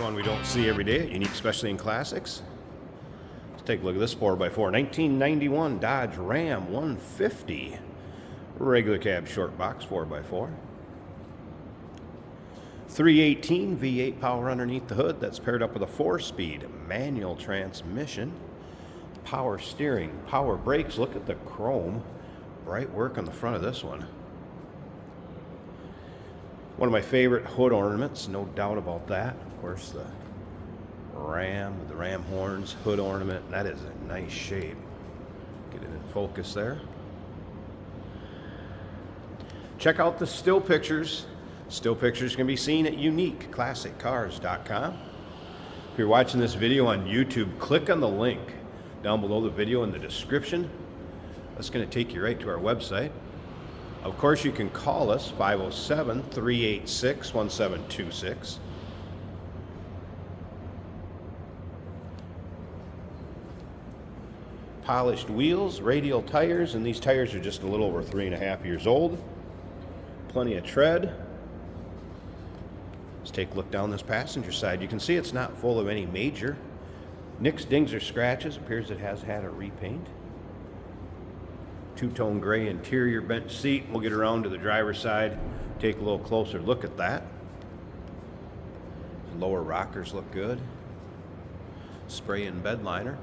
one we don't see every day, unique, especially in classics. Let's take a look at this 4x4. 1991 Dodge Ram 150. Regular cab short box 4x4. 318 V8 power underneath the hood. That's paired up with a 4-speed manual transmission. Power steering, power brakes. Look at the chrome. Bright work on the front of this one. One of my favorite hood ornaments, no doubt about that. Of course, the Ram with the ram horns, hood ornament. That is a nice shape. Get it in focus there. Check out the still pictures. Still pictures can be seen at uniqueclassiccars.com. If you're watching this video on YouTube, click on the link down below the video in the description. That's going to take you right to our website. Of course, you can call us, 507-386-1726. Polished wheels, radial tires, and these tires are just a little over 3.5 years old. Plenty of tread. Let's take a look down this passenger side. You can see it's not full of any major nicks, dings, or scratches. Appears it has had a repaint. Two-tone gray interior bench seat. We'll get around to the driver's side, take a little closer look at that. The lower rockers look good. Spray-in bed liner.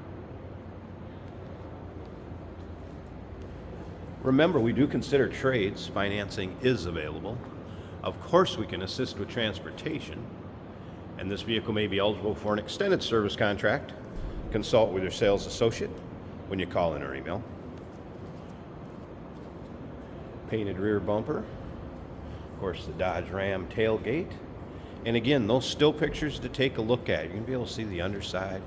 Remember, we do consider trades. Financing is available. Of course, we can assist with transportation, and this vehicle may be eligible for an extended service contract. Consult with your sales associate when you call in or email. Painted rear bumper. Of course, the Dodge Ram tailgate. And again, those still pictures to take a look at. You're going to be able to see the underside,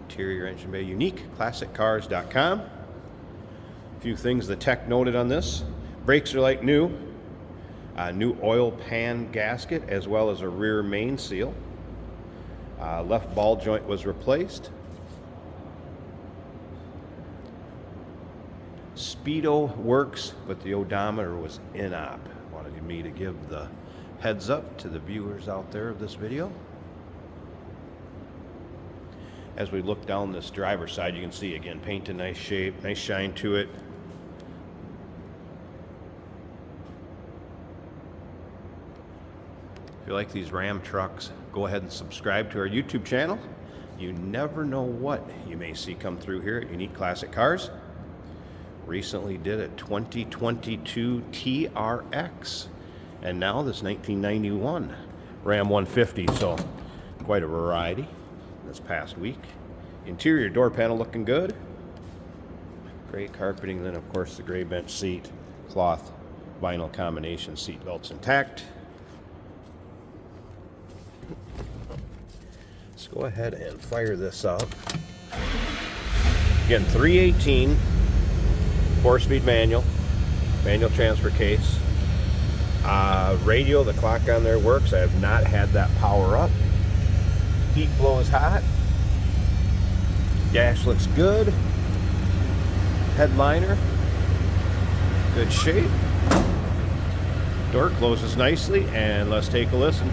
interior engine bay. UniqueClassicCars.com. A few things the tech noted on this. Brakes are like new. New oil pan gasket as well as a rear main seal. Left ball joint was replaced. Speedo works, but the odometer was in-op. Wanted me to give the heads up to the viewers out there of this video. As we look down this driver's side, you can see again, paint in nice shape, nice shine to it. If you like these Ram trucks, go ahead and subscribe to our YouTube channel. You never know what you may see come through here at Unique Classic Cars. Recently did a 2022 TRX, and now this 1991 Ram 150, so quite a variety this past week. Interior door panel looking good. Gray carpeting, then of course the gray bench seat, cloth vinyl combination, seat belts intact. Let's go ahead and fire this up. Again, 318, 4-speed manual transfer case. Radio, the clock on there works. I have not had that power up. Heat blows hot. Dash looks good. Headliner, good shape. Door closes nicely, and let's take a listen.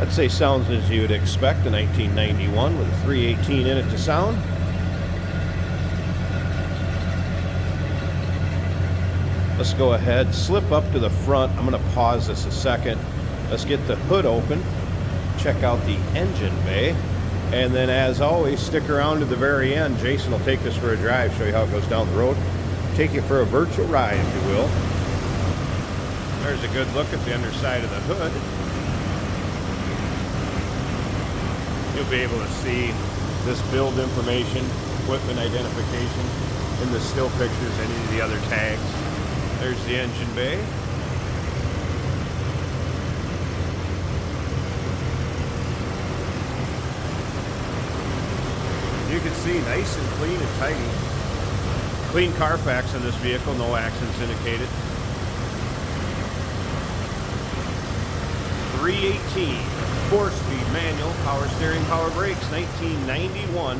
I'd say sounds as you would expect a 1991 with a 318 in it to sound. Let's go ahead, slip up to the front. I'm going to pause this a second. Let's get the hood open, check out the engine bay, and then as always, stick around to the very end. Jason will take us for a drive, show you how it goes down the road, take you for a virtual ride, if you will. There's a good look at the underside of the hood. You'll be able to see this build information, equipment identification in the still pictures, any of the other tags. There's the engine bay. You can see nice and clean and tidy. Clean Carfax on this vehicle, no accidents indicated. 318, 4-speed manual, power steering, power brakes, 1991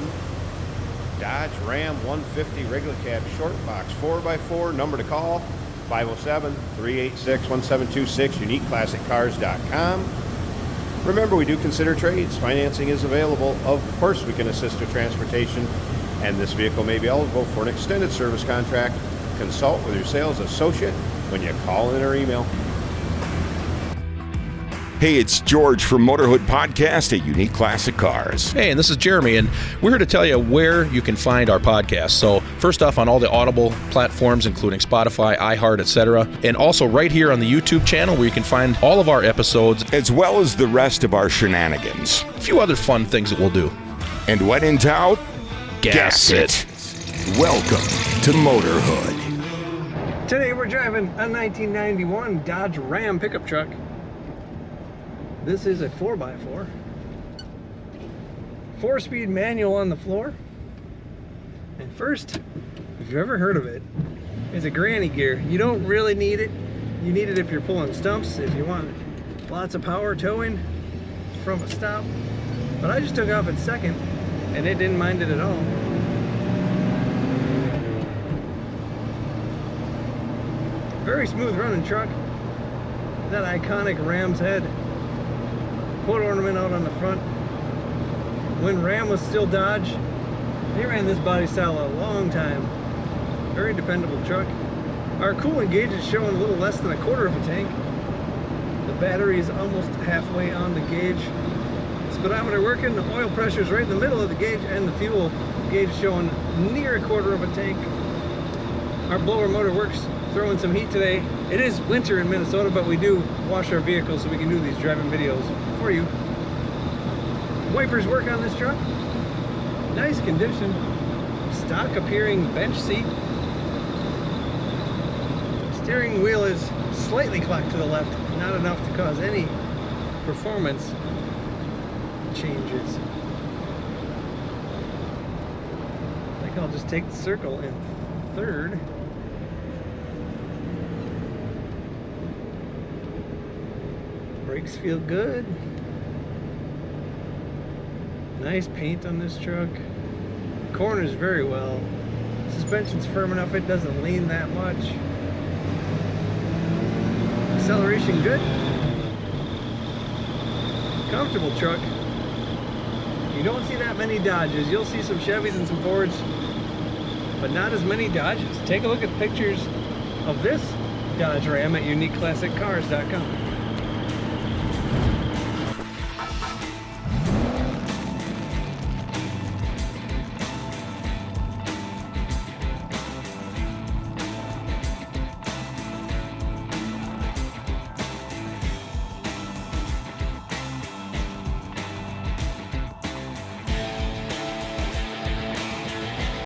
Dodge Ram 150 regular cab short box 4x4. Number to call 507-386-1726, uniqueclassiccars.com. Remember, we do consider trades. Financing is available. Of course, we can assist with transportation, and this vehicle may be eligible for an extended service contract. Consult with your sales associate when you call in or email. Hey, it's George from Motorhood Podcast at Unique Classic Cars. Hey, and this is Jeremy, and we're here to tell you where you can find our podcast. So first off, on all the Audible platforms, including Spotify, iHeart, etc., and also right here on the YouTube channel where you can find all of our episodes, as well as the rest of our shenanigans. a few other fun things that we'll do. And when in doubt, gas it. Welcome to Motorhood. Today we're driving a 1991 Dodge Ram pickup truck. This is a 4x4. 4-speed manual on the floor. And first, if you've ever heard of it, is a granny gear. You don't really need it. You need it if you're pulling stumps, if you want lots of power towing from a stop. But I just took off at second and it didn't mind it at all. Very smooth running truck. That iconic Ram's head. Quote ornament out on the front. When Ram was still Dodge, they ran this body style a long time. Very dependable truck. Our coolant gauge is showing a little less than a quarter of a tank. The battery is almost halfway on the gauge. Speedometer working, the oil pressure is right in the middle of the gauge, and the fuel gauge showing near a quarter of a tank. Our blower motor works, throwing some heat today. It is winter in Minnesota, but we do wash our vehicles so we can do these driving videos for you. Wipers work on this truck. Nice condition. Stock appearing bench seat. Steering wheel is slightly clocked to the left, not enough to cause any performance changes. I think I'll just take the circle in third. Brakes feel good. Nice paint on this truck. Corners very well. Suspension's firm enough it doesn't lean that much. Acceleration good. Comfortable truck. You don't see that many Dodges. You'll see some Chevys and some Fords, but not as many Dodges. Take a look at pictures of this Dodge Ram at uniqueclassiccars.com.